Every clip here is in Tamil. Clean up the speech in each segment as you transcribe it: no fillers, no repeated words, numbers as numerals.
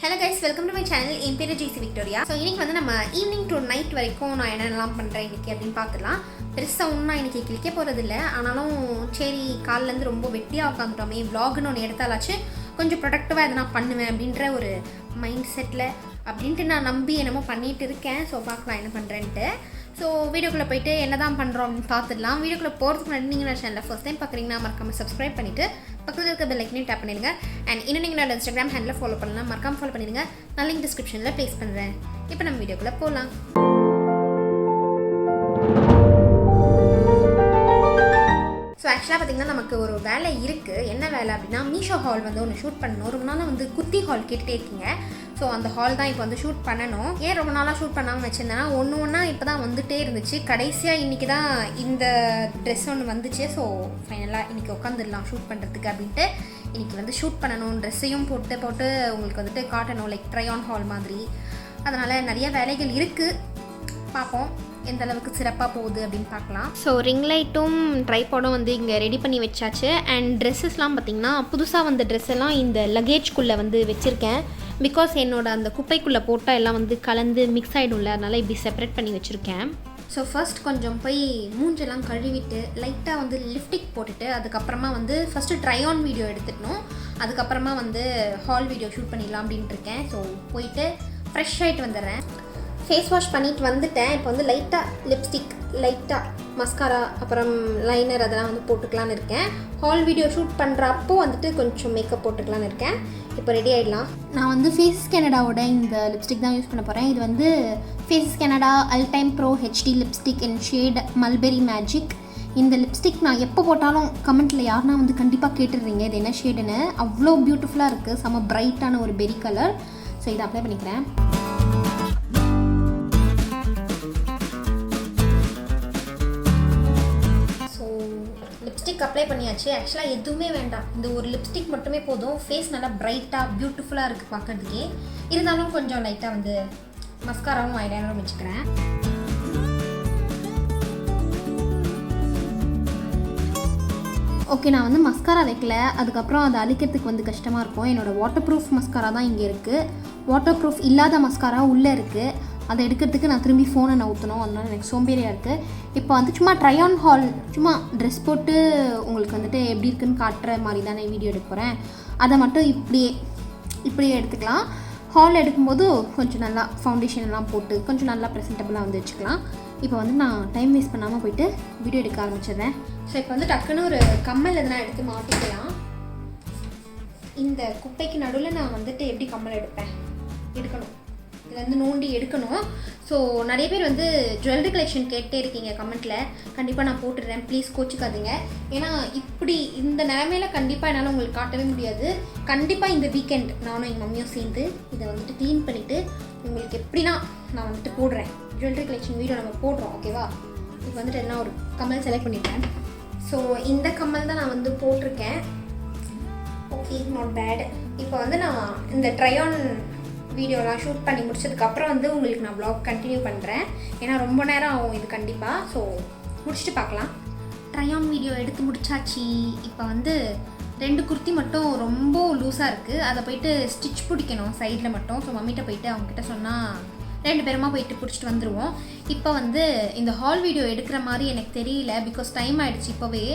Hello guys, welcome to my channel. என் பேரு Jaicy Victoria. So இன்னைக்கு வந்து நம்ம ஈவினிங் டு நைட் வரைக்கும் நான் என்னென்னலாம் பண்ணுறேன் இன்னைக்கு அப்படின்னு பார்த்துலாம். பெருசாக ஒன்றும் இன்னைக்கு கிளிக்க போகிறதில்ல. ஆனாலும் சரி காலிலேருந்து ரொம்ப வெட்டியாக உட்காந்துட்டோமே, vlogனு ஒன்று எடுத்தாலாச்சு கொஞ்சம் ப்ரொடக்டிவாக எதனா பண்ணுவேன் அப்படின்ற ஒரு மைண்ட் செட்டில் அப்படின்ட்டு நான் நம்பி என்னமோ பண்ணிகிட்டு இருக்கேன். ஸோ பார்க்கலாம் என்ன பண்ணுறேன்ட்டு. ஸோ வீடியோக்குள்ளே போய்ட்டு என்ன தான் பண்ணுறோம் அப்படின்னு பார்த்துடலாம். வீடியோக்குள்ளே போகிறதுக்கு முன்னாடி நீங்கள் நான் சேனலில் ஃபர்ஸ்ட் டைம் பார்க்குறீங்கன்னா மறக்காமல் சப்ஸ்கிரைப் பண்ணிவிட்டு பக்கத்தில் இருக்க பெல் ஐக்கனையும் டேப் பண்ணிடுங்க. அண்ட் இன்னும் நீங்கள் என்னோட இன்ஸ்டாகிராம் ஹேண்டில் ஃபாலோ பண்ணலாம், மறக்காமல் ஃபாலோ பண்ணிடுங்க. நான் லிங்க் டிஸ்கிரிப்ஷனில் ப்ளேஸ் பண்ணுறேன். இப்போ நம்ம வீடியோக்குள்ளே போகலாம். ஸோ ஆக்சுவலாக பார்த்திங்கன்னா நமக்கு ஒரு வேலை இருக்குது. என்ன வேலை அப்படின்னா மீஷோ ஹால் வந்து ஒன்று ஷூட் பண்ணணும். ரொம்ப நாளாக வந்து குர்த்தி ஹால் கேட்டுகிட்டே இருக்கீங்க. ஸோ அந்த ஹால் தான் இப்போ வந்து ஷூட் பண்ணணும். ஏன் ரொம்ப நாளாக ஷூட் பண்ணாமல் வச்சுருந்தேன்னா ஒன்று இப்போ தான் வந்துகிட்டே இருந்துச்சு. கடைசியாக இன்றைக்கி தான் இந்த ட்ரெஸ் ஒன்று வந்துச்சு. ஸோ ஃபைனலாக இன்றைக்கி உட்காந்துடலாம் ஷூட் பண்ணுறதுக்கு அப்படின்ட்டு இன்றைக்கி வந்து ஷூட் பண்ணணும். ட்ரெஸ்ஸையும் போட்டு உங்களுக்கு வந்துட்டு காட்டணும், லைக் ட்ரை ஆன் ஹால் மாதிரி. அதனால் நிறைய வேலைகள் இருக்குது. பார்ப்போம் எந்த அளவுக்கு சிறப்பாக போகுது அப்படின்னு பார்க்கலாம். ஸோ ரிங்லைட்டும் ட்ரைபாடும் வந்து இங்கே ரெடி பண்ணி வச்சாச்சு. அண்ட் ட்ரெஸ்ஸஸ்லாம் பார்த்திங்கன்னா புதுசாக வந்த ட்ரெஸ் எல்லாம் இந்த லக்கேஜ்குள்ளே வந்து வச்சுருக்கேன். பிகாஸ் என்னோடய அந்த குப்பைக்குள்ளே போட்டால் எல்லாம் வந்து கலந்து மிக்ஸ் ஆகிடும்ல, அதனால் இப்படி செப்பரேட் பண்ணி வச்சுருக்கேன். ஸோ ஃபர்ஸ்ட் கொஞ்சம் போய் மூஞ்செல்லாம் கழுவிட்டு லைட்டாக வந்து லிப்ஸ்டிக் போட்டுட்டு அதுக்கப்புறமா வந்து ஃபஸ்ட்டு ட்ரை ஆன் வீடியோ எடுத்துட்டணும். அதுக்கப்புறமா வந்து ஹால் வீடியோ ஷூட் பண்ணிடலாம் அப்படின்ட்டு இருக்கேன். ஸோ போயிட்டு ஃப்ரெஷ் ஆகிட்டு வந்துடுறேன். ஃபேஸ் வாஷ் பண்ணிட்டு வந்துட்டேன். இப்போ வந்து லைட்டாக லிப்ஸ்டிக், லைட்டாக மஸ்காரா, அப்புறம் லைனர் அதெல்லாம் வந்து போட்டுக்கலான்னு இருக்கேன். ஹால் வீடியோ ஷூட் பண்ணுறப்போ வந்துட்டு கொஞ்சம் மேக்கப் போட்டுக்கலான்னு இருக்கேன். இப்போ ரெடி ஆகிடலாம். நான் வந்து ஃபேஸஸ் கனடாவோட இந்த லிப்ஸ்டிக் தான் யூஸ் பண்ண போகிறேன். இது வந்து faces Canada ultime pro HD lipstick in shade mulberry magic. இந்த லிப்ஸ்டிக் நான் எப்போ போட்டாலும் கமெண்ட்டில் யாருன்னா வந்து கண்டிப்பாக கேட்டுடுறீங்க இது என்ன ஷேடுன்னு. அவ்வளோ பியூட்டிஃபுல்லாக இருக்குது, செம்ம பிரைட்டான ஒரு பெரி கலர். ஸோ இதை அப்ளை பண்ணிக்கிறேன். லிப்ஸ்டிக் அப்ளை பண்ணியாச்சு. ஆக்சுவலாக எதுவுமே வேண்டாம், இந்த ஒரு லிப்ஸ்டிக் மட்டுமே போதும். ஃபேஸ் நல்லா பிரைட்டாக பியூட்டிஃபுல்லாக இருக்குது பார்க்கறதுக்கே. இருந்தாலும் கொஞ்சம் லைட்டாக வந்து மஸ்காராவும் ஐலைனரும் வச்சுக்கிறேன். ஓகே, நான் வந்து மஸ்காரா வைக்கல. அதுக்கப்புறம் அதை அழிக்கிறதுக்கு வந்து கஷ்டமாக இருக்கும். என்னோடய வாட்டர் ப்ரூஃப் மஸ்காரா தான் இங்கே இருக்குது. வாட்டர் ப்ரூஃப் இல்லாத மஸ்காரா உள்ளே இருக்குது. அதை எடுக்கிறதுக்கு நான் திரும்பி ஃபோனை நவுற்றணும். அதனால் எனக்கு சோம்பேறியாக இருக்குது. இப்போ வந்து சும்மா ட்ரை ஆன் ஹால், சும்மா ட்ரெஸ் போட்டு உங்களுக்கு வந்துட்டு எப்படி இருக்குன்னு காட்டுற மாதிரி தானே வீடியோ எடுக்க போகிறேன். அதை மட்டும் இப்படியே எடுத்துக்கலாம். ஹால் எடுக்கும்போது கொஞ்சம் நல்லா ஃபவுண்டேஷன் எல்லாம் போட்டு கொஞ்சம் நல்லா ப்ரெசென்டபுளாக வந்து வச்சுக்கலாம். இப்போ வந்து நான் டைம் வேஸ்ட் பண்ணாமல் போயிட்டு வீடியோ எடுக்க ஆரம்பிச்சிடுறேன். ஸோ இப்போ வந்து டக்குன்னு ஒரு கம்மல் எதனா எடுத்து மாட்டிக்கலாம். இந்த குப்பைக்கு நடுவில் நான் வந்துட்டு எப்படி கம்மல் எடுக்கணும், இதுலேருந்து நோண்டி எடுக்கணும். ஸோ நிறைய பேர் வந்து ஜுவல்லரி கலெக்ஷன் கேட்டே இருக்கீங்க கமெண்ட்டில். கண்டிப்பாக நான் போட்டுடுறேன், ப்ளீஸ் கோச்சிக்காதீங்க. ஏன்னா இப்படி இந்த நிலைமையில் கண்டிப்பாக என்னால் உங்களுக்கு காட்டவே முடியாது. கண்டிப்பாக இந்த வீக்கெண்ட் நானும் எங்கள் மம்மியும் சேர்ந்து இதை வந்துட்டு க்ளீன் பண்ணிவிட்டு உங்களுக்கு எப்படின்னா நான் வந்துட்டு போடுறேன். ஜுவல்லரி கலெக்ஷன் வீடியோ நம்ம போடுறோம், ஓகேவா? இப்போ வந்துட்டு எல்லாம் ஒரு கம்மல் செலக்ட் பண்ணிட்டேன். ஸோ இந்த கம்மல் தான் நான் வந்து போட்டிருக்கேன். Okay, not bad. இப்போ வந்து நான் இந்த ட்ரை ஆன் வீடியோலாம் ஷூட் பண்ணி முடிச்சதுக்கப்புறம் வந்து உங்களுக்கு நான் vlog கண்டினியூ பண்ணுறேன். ஏன்னா ரொம்ப நேரம் ஆகும் இது கண்டிப்பாக. ஸோ முடிச்சுட்டு பார்க்கலாம். ட்ரை ஆன் வீடியோ எடுத்து முடிச்சாச்சு. இப்போ வந்து 2 குர்த்தி மட்டும் ரொம்ப லூஸாக இருக்குது. அதை போயிட்டு ஸ்டிச் பிடிக்கணும் சைடில் மட்டும். ஸோ மம்மிகிட்ட போயிட்டு அவங்ககிட்ட சொன்னால் 2 பேருமா போயிட்டு பிடிச்சிட்டு வந்துடுவோம். இப்போ வந்து இந்த ஹால் வீடியோ எடுக்கிற மாதிரி எனக்கு தெரியல, பிகாஸ் டைம் ஆகிடுச்சு இப்போவே.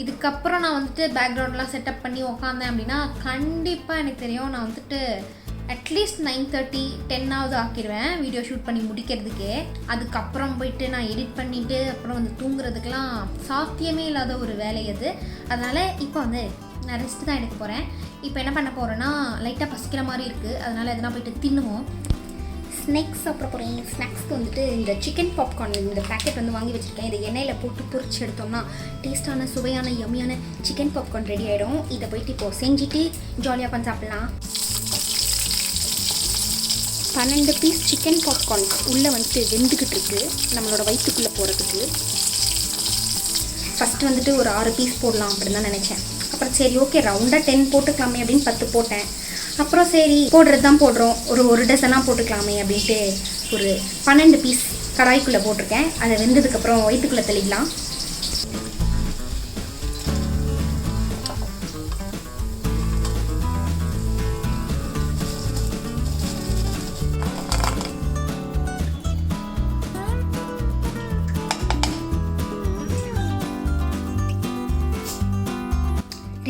இதுக்கப்புறம் நான் வந்துட்டு பேக்ரவுண்ட்லாம் செட்டப் பண்ணி உக்காந்தேன் அப்படின்னா கண்டிப்பாக எனக்கு தெரியும் நான் வந்துட்டு அட்லீஸ்ட் 9:30 10 ஆக்கிடுவேன் வீடியோ ஷூட் பண்ணி முடிக்கிறதுக்கே. அதுக்கப்புறம் போயிட்டு நான் எடிட் பண்ணிவிட்டு அப்புறம் வந்து தூங்குறதுக்கெலாம் சாத்தியமே இல்லாத ஒரு வேலை அது. அதனால் இப்போ வந்து நான் ரெஸ்ட்டு தான் எடுக்க போகிறேன். இப்போ என்ன பண்ண போகிறேன்னா லைட்டாக பசிக்கிற மாதிரி இருக்குது. அதனால் எதனா போயிட்டு தின்னுவோம். ஸ்நாக்ஸ் சாப்பிட போகிறேன். ஸ்நாக்ஸ்க்கு வந்துட்டு இந்த சிக்கன் பாப்கார்ன் இந்த பேக்கெட் வந்து வாங்கி வச்சுருக்கேன். இதை எண்ணெயில் போட்டு பொரிச்சு எடுத்தோம்னா டேஸ்ட்டான சுவையான யம்மியான சிக்கன் பாப்கார்ன் ரெடி ஆகிடும். இதை போயிட்டு இப்போது செஞ்சுட்டு ஜாலியாக பண்ணி சாப்பிட்லாம். 12 பீஸ் சிக்கன் பாப்கார்ன் உள்ளே வந்துட்டு வெந்துக்கிட்டு இருக்குது நம்மளோட வயிற்றுக்குள்ளே போகிறதுக்கு. ஃபஸ்ட்டு வந்துட்டு ஒரு 6 பீஸ் போடலாம் அப்படின்னு தான் நினச்சேன். அப்புறம் சரி ஓகே ரவுண்டாக 10 போட்டுக்கலாமே அப்படின்னு 10 போட்டேன். அப்புறம் சரி போடுறது தான் போடுறோம், ஒரு டசனாக போட்டுக்கலாமே அப்படின்ட்டு ஒரு 12 பீஸ் கடாய்க்குள்ளே போட்டிருக்கேன். அதை வெந்ததுக்கப்புறம் வயிற்றுக்குள்ளே தெளிக்கலாம்.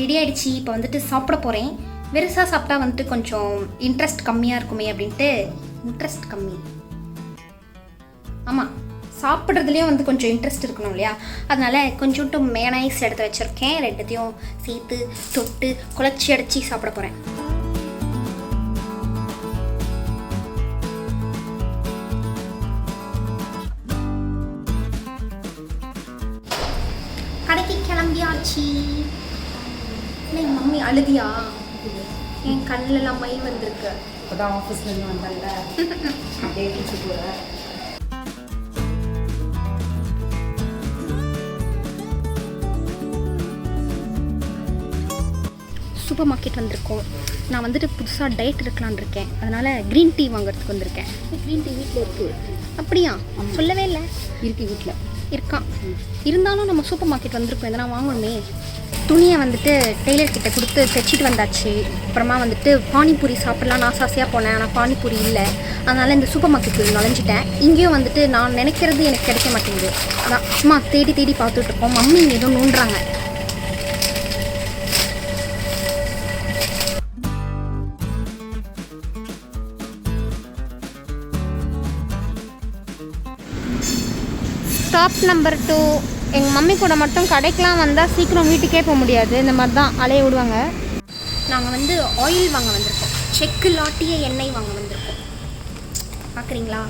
ரெடி ஆகிடுச்சு. இப்போ வந்துட்டு சாப்பிட போகிறேன். வெறுசாக சாப்பிட்டா வந்துட்டு கொஞ்சம் இன்ட்ரெஸ்ட் கம்மியாக இருக்குமே அப்படின்ட்டு. இன்ட்ரெஸ்ட் கம்மி, ஆமாம், சாப்பிட்றதுலேயும் வந்து கொஞ்சம் இன்ட்ரெஸ்ட் இருக்கணும் இல்லையா? அதனால் கொஞ்சோண்டு மேனைஸ் எடுத்து வச்சுருக்கேன். ரெண்டுத்தையும் சேர்த்து தொட்டு குழச்சி அடித்து சாப்பிட போகிறேன். கடைக்கு கிளம்பியாச்சு. என் மம்மி அழுதியா? என் கண்ணிலலாம் மை வந்திருக்கு. இப்போதான் ஆஃபீஸ்லேருந்து வந்தால அப்படியே வச்சு போகிற. சூப்பர் மார்க்கெட் வந்திருக்கோம். நான் வந்துட்டு புதுசாக டயட் இருக்கலான் இருக்கேன். அதனால் க்ரீன் டீ வாங்குறதுக்கு வந்திருக்கேன். க்ரீன் டீ வீட்டில் இருக்குது. அப்படியா? சொல்லவே இல்லை. இருக்குது, வீட்டில் இருக்கான். இருந்தாலும் நம்ம சூப்பர் மார்க்கெட் வந்திருக்கோம், எதனா வாங்கணுமே. துணியை வந்துட்டு டெய்லர்கிட்ட கொடுத்து தைச்சிட்டு வந்தாச்சு. அப்புறமா வந்துட்டு பானிபூரி சாப்பிட்லாம் நான் ஆசையாக போனேன். ஆனால் பானிபூரி இல்லை. அதனால் இந்த சூப்பர் மார்க்கெட்டில் நுழைஞ்சிட்டேன். இங்கேயும் வந்துட்டு நான் நினைக்கிறது எனக்கு கிடைக்க மாட்டேங்குது. அதான் சும்மா தேடி தேடி பார்த்துட்ருக்கோம். மம்மி இங்கே ஏதோ நோண்டுறாங்க. Stop number 2. எங்கள் மம்மி கூட மட்டும் கடைக்கெலாம் வந்தால் சீக்கிரம் வீட்டுக்கே போக முடியாது. இந்த மாதிரி தான் அலைய விடுவாங்க. நாங்கள் வந்து ஆயில் வாங்க வந்திருக்கோம். செக்கு லாட்டிய எண்ணெய் வாங்க வந்திருக்கோம். பார்க்குறீங்களா?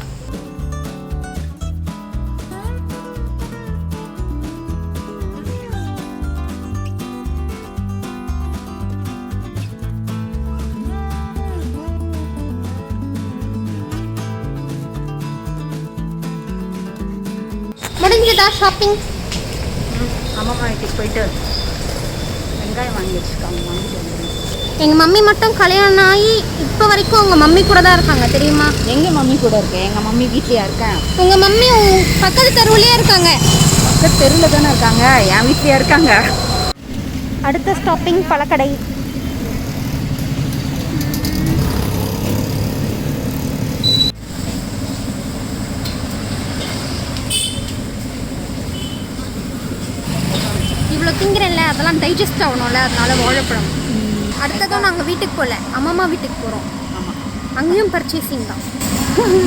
முடிஞ்சதா ஷாப்பிங்? அம்மா வீட்டுக்கு போயிட்டு வெங்காயம் வாங்கி வச்சுருக்காங்க, வாங்கிட்டு வந்துடுங்க. எங்கள் மம்மி மட்டும் கல்யாணம் ஆகி இப்போ வரைக்கும் உங்கள் மம்மி கூட தான் இருக்காங்க தெரியுமா? எங்கள் மம்மி கூட இருக்கேன். எங்கள் மம்மி வீட்லையா இருக்கேன்? உங்கள் மம்மி பக்கத்து தெருவுலேயே இருக்காங்க. பக்கத்து தெருவில் தானே இருக்காங்க, என் வீட்லையா இருக்காங்க. அடுத்த ஸ்டாப்பிங் பழக்கடை. இவ்வளோ திங்கிறேன்ல, அதெல்லாம் டைஜஸ்ட் ஆகணும்ல, அதனால வாழைப்பழம். அடுத்ததும் நாங்கள் வீட்டுக்கு போகல, அம்மா வீட்டுக்கு போகிறோம். ஆமாம், அங்கேயும் பர்ச்சேசிங் தான்.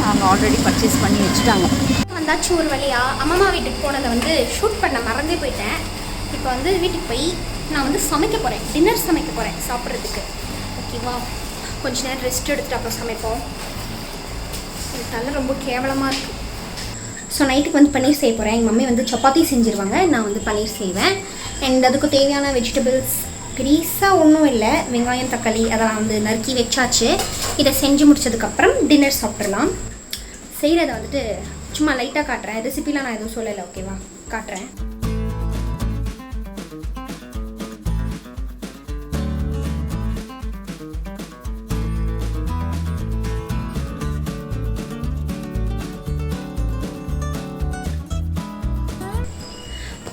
அவங்க ஆல்ரெடி பர்ச்சேஸ் பண்ணி வச்சுட்டாங்க. வந்தாச்சு ஒரு வழியாக. அம்மா வீட்டுக்கு போனதை வந்து ஷூட் பண்ண மறந்தே போயிட்டேன். இப்போ வந்து வீட்டுக்கு போய் நான் வந்து சமைக்க போகிறேன். டின்னர் சமைக்க போகிறேன் சாப்பிட்றதுக்கு. ஓகேவா? கொஞ்ச நேரம் ரெஸ்ட் எடுத்துகிட்டு அப்புறம் சமைப்போம். எனக்கு தலை ரொம்ப கேவலமாக இருக்குது. ஸோ நைட்டுக்கு வந்து பன்னீர் செய்ய போகிறேன். எங்கள் மம்மி வந்து சப்பாத்தி செஞ்சுருவாங்க, நான் வந்து பன்னீர் செய்வேன். அண்ட் அதுக்கு தேவையான வெஜிடபிள்ஸ் பெருசாக ஒன்றும் இல்லை. வெங்காயம், தக்காளி அதெல்லாம் வந்து நறுக்கி வச்சாச்சு. இதை செஞ்சு முடிச்சதுக்கப்புறம் டின்னர் சாப்பிட்றலாம். செய்கிறத வந்துட்டு சும்மா லைட்டாக காட்டுறேன். ரெசிபிலாம் நான் எதுவும் சொல்லலை, ஓகேவா? காட்டுறேன்.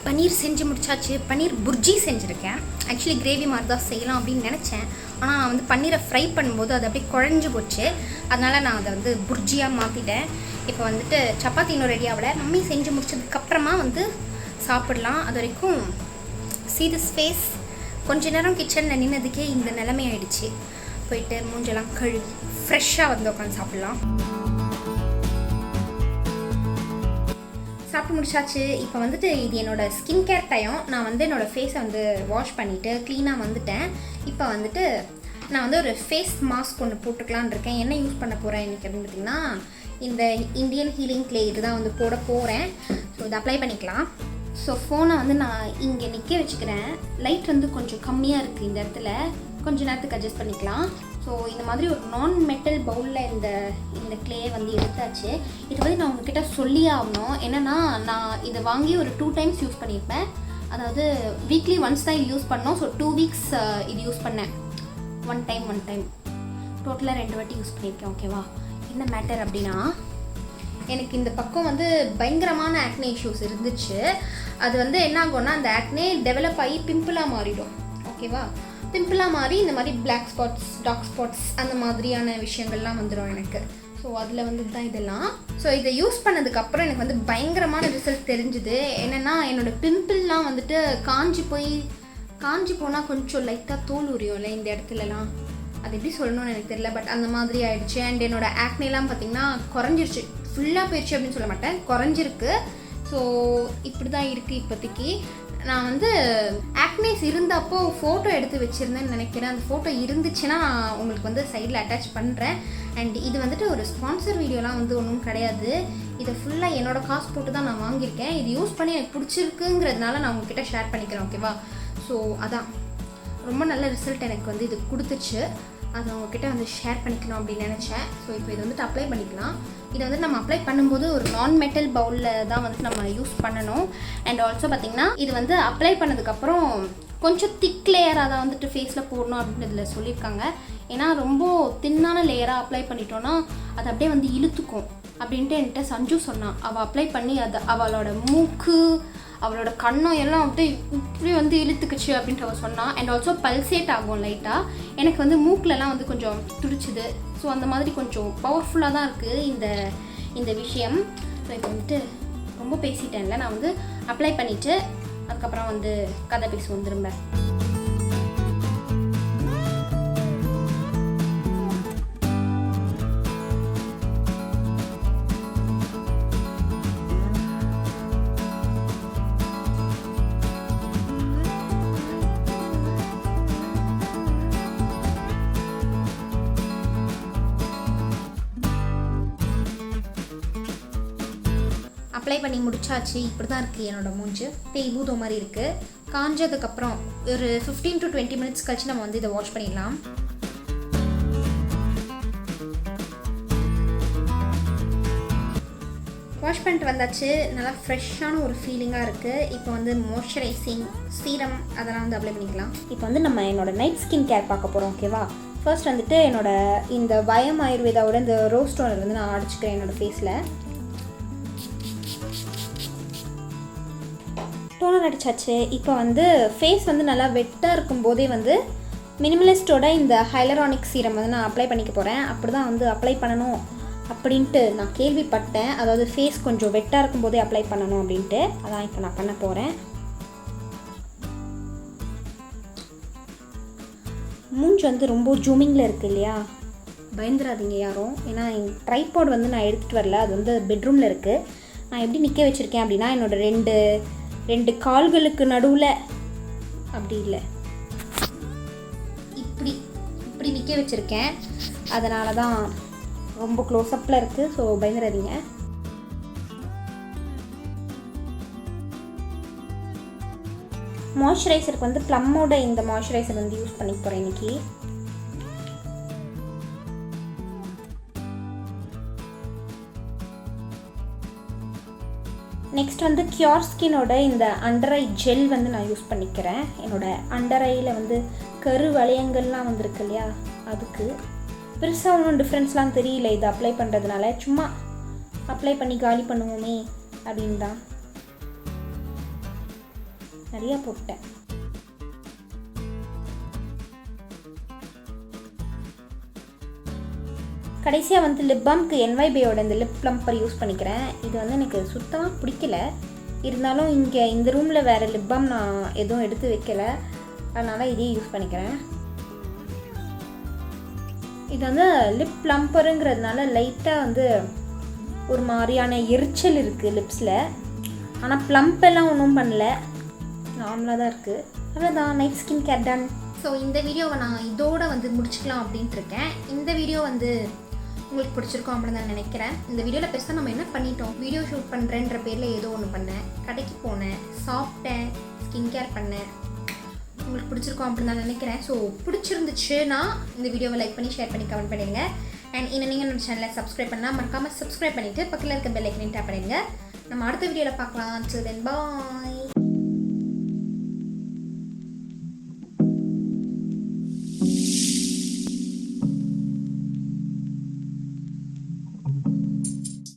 பன்னீர் செஞ்சு முடிச்சாச்சு. பன்னீர் புர்ஜி செஞ்சுருக்கேன். ஆக்சுவலி கிரேவி மாதிரி தான் செய்யலாம் அப்படின்னு நினச்சேன். ஆனால் நான் வந்து பன்னீரை ஃப்ரை பண்ணும்போது அது அப்படியே குழஞ்சி போச்சு. அதனால் நான் அதை வந்து புர்ஜியாக மாற்றிட்டேன். இப்போ வந்துட்டு சப்பாத்தி இன்னும் ரெடி ஆகலை. மம்மி செஞ்சு முடிச்சதுக்கப்புறமா வந்து சாப்பிடலாம். அது வரைக்கும் see this face. கொஞ்ச நேரம் கிச்சனில் நின்னதுக்கே இந்த நிலைமை ஆயிடுச்சு. போயிட்டு மூஞ்செல்லாம் கழுவி ஃப்ரெஷ்ஷாக வந்து உட்காந்து சாப்பிட்லாம். சாப்பிட்டு முடிச்சாச்சு. இப்போ வந்துட்டு இது என்னோடய ஸ்கின் கேர் டைம். நான் வந்து என்னோடய ஃபேஸை வந்து வாஷ் பண்ணிவிட்டு க்ளீனாக வந்துட்டேன். இப்போ வந்துட்டு நான் வந்து ஒரு ஃபேஸ் மாஸ்க் ஒன்று போட்டுக்கலான் இருக்கேன். என்ன யூஸ் பண்ண போகிறேன் இன்றைக்கி அப்படின்னு பார்த்திங்கன்னா, இந்த இந்தியன் ஹீலிங் க்ளே இது தான் வந்து போட போகிறேன். ஸோ இதை அப்ளை பண்ணிக்கலாம். ஸோ ஃபோனை வந்து நான் இங்கே நிற்க வச்சுக்கிறேன். லைட் வந்து கொஞ்சம் கம்மியாக இருக்குது இந்த இடத்துல. கொஞ்சம் நேரத்துக்கு அட்ஜஸ்ட் பண்ணிக்கலாம். ஸோ இந்த மாதிரி ஒரு நான் மெட்டல் பவுலில் இந்த க்ளேயை வந்து எடுத்தாச்சு. இது வந்து நான் உங்ககிட்ட சொல்லியே ஆகணும். என்னென்னா, நான் இதை வாங்கி ஒரு 2 times யூஸ் பண்ணியிருப்பேன். அதாவது வீக்லி ஒன்ஸ் தான் இது யூஸ் பண்ணோம். ஸோ 2 weeks இது யூஸ் பண்ணேன். ஒன் டைம் டோட்டலாக 2 வாட்டி யூஸ் பண்ணியிருக்கேன். ஓகேவா? என்ன மேட்டர் அப்படின்னா, எனக்கு இந்த பக்கம் வந்து பயங்கரமான ஆக்னே இஷ்யூஸ் இருந்துச்சு. அது வந்து என்ன ஆகும்னா, அந்த ஆக்னே டெவலப் ஆகி பிம்பிளாக மாறிடும். ஓகேவா? பிம்பிளாக மாறி இந்த மாதிரி பிளாக் ஸ்பாட்ஸ், டார்க் ஸ்பாட்ஸ் அந்த மாதிரியான விஷயங்கள்லாம் வந்துடும் எனக்கு. ஸோ அதில் வந்து தான் இதெல்லாம். ஸோ இதை யூஸ் பண்ணதுக்கப்புறம் எனக்கு வந்து பயங்கரமான ரிசல்ட் தெரிஞ்சுது. என்னென்னா, என்னோடய பிம்பிள்லாம் வந்துட்டு காஞ்சி போய் காஞ்சி போனால் கொஞ்சம் லைட்டாக தோல் உரியும்ல இந்த இடத்துலலாம், அது எப்படி சொல்லணும்னு எனக்கு தெரியல. பட் அந்த மாதிரி ஆயிடுச்சு. அண்ட் என்னோடய ஆக்னேலாம் பார்த்திங்கன்னா குறைஞ்சிருச்சு. ஃபுல்லாக போயிடுச்சு அப்படின்னு சொல்ல மாட்டேன், குறைஞ்சிருக்கு. ஸோ இப்படி தான் இருக்குது இப்போதைக்கு. நான் வந்து ஆக்னேஸ் இருந்தப்போ ஃபோட்டோ எடுத்து வச்சுருந்தேன்னு நினைக்கிறேன். அந்த ஃபோட்டோ இருந்துச்சுன்னா நான் உங்களுக்கு வந்து சைடில் அட்டாச் பண்ணுறேன். அண்ட் இது வந்துட்டு ஒரு ஸ்பான்சர் வீடியோலாம் வந்து ஒன்றும் கிடையாது. இதை ஃபுல்லாக என்னோடய காசு போட்டு தான் நான் வாங்கியிருக்கேன். இது யூஸ் பண்ணி எனக்கு பிடிச்சிருக்குங்கிறதுனால நான் உங்ககிட்ட ஷேர் பண்ணிக்கிறேன், ஓகேவா? ஸோ அதான் ரொம்ப நல்ல ரிசல்ட் எனக்கு வந்து இது கொடுத்துச்சு. அதை உங்ககிட்ட வந்து ஷேர் பண்ணிக்கணும் அப்படின்னு நினச்சேன். ஸோ இப்போ இது வந்துட்டு அப்ளை பண்ணிக்கலாம். இதை வந்து நம்ம அப்ளை பண்ணும்போது ஒரு நான் மெட்டல் பவுலில் தான் வந்துட்டு நம்ம யூஸ் பண்ணணும். அண்ட் ஆல்சோ பார்த்திங்கன்னா இது வந்து அப்ளை பண்ணதுக்கப்புறம் கொஞ்சம் திக் லேயராக தான் வந்துட்டு ஃபேஸில் போடணும் அப்படின்னு இதில் சொல்லியிருக்காங்க. ஏன்னா ரொம்ப தின்னான லேயராக அப்ளை பண்ணிட்டோன்னா அது அப்படியே வந்து இழுத்துக்கும் அப்படின்ட்டு என்கிட்ட சஞ்சு சொன்னான். அவள் அப்ளை பண்ணி அது அவளோட மூக்கு அவளோட கண்ணம் எல்லாம் அப்படியே இப்படி வந்து இழுத்துக்குச்சு அப்படின்ட்டு அவள் சொன்னான். அண்ட் ஆல்சோ பல்சேட் ஆகும் லைட்டாக. எனக்கு வந்து மூக்கிலலாம் வந்து கொஞ்சம் துடிச்சுது. ஸோ அந்த மாதிரி கொஞ்சம் பவர்ஃபுல்லாக தான் இருக்குது இந்த விஷயம். ஸோ இப்போ வந்துட்டு ரொம்ப பேசிட்டேன்ல, நான் வந்து அப்ளை பண்ணிவிட்டு அதுக்கப்புறம் வந்து கதை பேசுவோம் திரும்ப. அப்ளை பண்ணி முடிச்சாச்சு. இப்படி தான் இருக்குது என்னோடய மூஞ்சு. பேய் பூதம் மாதிரி இருக்குது. காஞ்சதுக்கப்புறம் ஒரு 15 to 20 minutes கழிச்சு நம்ம வந்து இதை வாஷ் பண்ணிடலாம். வாஷ் பண்ணிட்டு வந்தாச்சு. நல்லா ஃப்ரெஷ்ஷான ஒரு ஃபீலிங்காக இருக்குது. இப்போ வந்து மாய்ஸ்சரைசிங் சீரம் அதெல்லாம் வந்து அப்ளை பண்ணிக்கலாம். இப்போ வந்து நம்ம என்னோடய நைட் ஸ்கின் கேர் பார்க்க போகிறோம், ஓகேவா? ஃபர்ஸ்ட் வந்துட்டு என்னோடய இந்த வயம் ஆயுர்வேதாவோட இந்த ரோஸ் டோனர் வந்து நான் அடிச்சுக்கிறேன் என்னோடய ஃபேஸில். டோனர் அடித்தாச்சு. இப்போ வந்து ஃபேஸ் வந்து நல்லா வெட்டாக இருக்கும்போதே வந்து மினிமலிஸ்டோட இந்த ஹைலரானிக் சீரம் வந்து நான் அப்ளை பண்ணிக்க போகிறேன். அப்படி தான் வந்து அப்ளை பண்ணணும் அப்படின்ட்டு நான் கேள்விப்பட்டேன். அதாவது ஃபேஸ் கொஞ்சம் வெட்டாக இருக்கும்போதே அப்ளை பண்ணணும் அப்படின்ட்டு. அதான் இப்போ நான் பண்ண போகிறேன். மூஞ்சி வந்து ரொம்ப ஜூமிங்கில் இருக்குது இல்லையா? பயந்துடாதீங்க யாரும். ஏன்னா ட்ரைபாட் வந்து நான் எடுத்துகிட்டு வரல, அது வந்து பெட்ரூமில் இருக்குது. நான் எப்படி நிற்க வச்சுருக்கேன் அப்படின்னா என்னோடய ரெண்டு கால்களுக்கு நடுவில் அப்படி இல்லை, இப்படி நிற்க வச்சுருக்கேன். அதனால தான் ரொம்ப க்ளோஸ்அப்பில் இருக்குது. ஸோ பயந்துடாதீங்க. மாய்ஸ்சரைசருக்கு வந்து ப்ளம்மோட இந்த மாய்ஸ்சரைசர் வந்து யூஸ் பண்ணி போகிறேன் இன்றைக்கி. நெக்ஸ்ட் வந்து கியூர் ஸ்கினோட இந்த அண்டர் ஐ ஜெல் வந்து நான் யூஸ் பண்ணிக்கிறேன். என்னோடய அண்டர் ஐயில் வந்து கரு வளையங்கள்லாம் வந்துருக்கு இல்லையா, அதுக்கு பெருசாக ஒன்றும் டிஃப்ரென்ஸ்லாம் தெரியல இது அப்ளை பண்ணுறதுனால. சும்மா அப்ளை பண்ணி காலி பண்ணுவோமே அப்படின்னு தான் நிறையா போட்டேன். கடைசியாக வந்து லிப் பாம்க்கு NYBயோட இந்த லிப் ப்ளம்பர் யூஸ் பண்ணிக்கிறேன். இது வந்து எனக்கு சுத்தமாக பிடிக்கல. இருந்தாலும் இங்கே இந்த ரூமில் வேறு லிப் பாம் நான் எதுவும் எடுத்து வைக்கலை, அதனால் இதையும் யூஸ் பண்ணிக்கிறேன். இது வந்து லிப் ப்ளம்பருங்கிறதுனால லைட்டாக வந்து ஒரு மாதிரியான எரிச்சல் இருக்குது லிப்ஸில். ஆனால் ப்ளம்பெல்லாம் ஒன்றும் பண்ணல, நார்மலாக தான் இருக்குது. அவ்வளோதான், night skin care done. So இந்த வீடியோவை நான் இதோடு வந்து முடிச்சுக்கலாம் அப்படின்ட்டு இருக்கேன். இந்த வீடியோ வந்து உங்களுக்கு பிடிச்சிருக்கோம் அப்படின்னு நான் நினைக்கிறேன். இந்த வீடியோவில் பெருசாக நம்ம என்ன பண்ணிட்டோம், வீடியோ ஷூட் பண்ணுறேன்ற பேரில் ஏதோ ஒன்று பண்ணேன், கடைக்கு போனேன், சாப்பிட்டேன், ஸ்கின் கேர் பண்ணேன். உங்களுக்கு பிடிச்சிருக்கோம் அப்படின்னு நான் நினைக்கிறேன். ஸோ பிடிச்சிருந்துச்சுன்னா இந்த வீடியோவை லைக் பண்ணி ஷேர் பண்ணி கமெண்ட் பண்ணிடுங்க. அண்ட் இன்னும் நீங்கள் நம்ம சேனலை சப்ஸ்கிரைப் பண்ணால் மறக்காமல் சப்ஸ்கிரைப் பண்ணிவிட்டு பக்கத்தில் இருக்க பெல் ஐக்கனையும் டேப் பண்ணிடுங்க. நம்ம அடுத்த வீடியோவில் பார்க்கலாம். Till then, bye.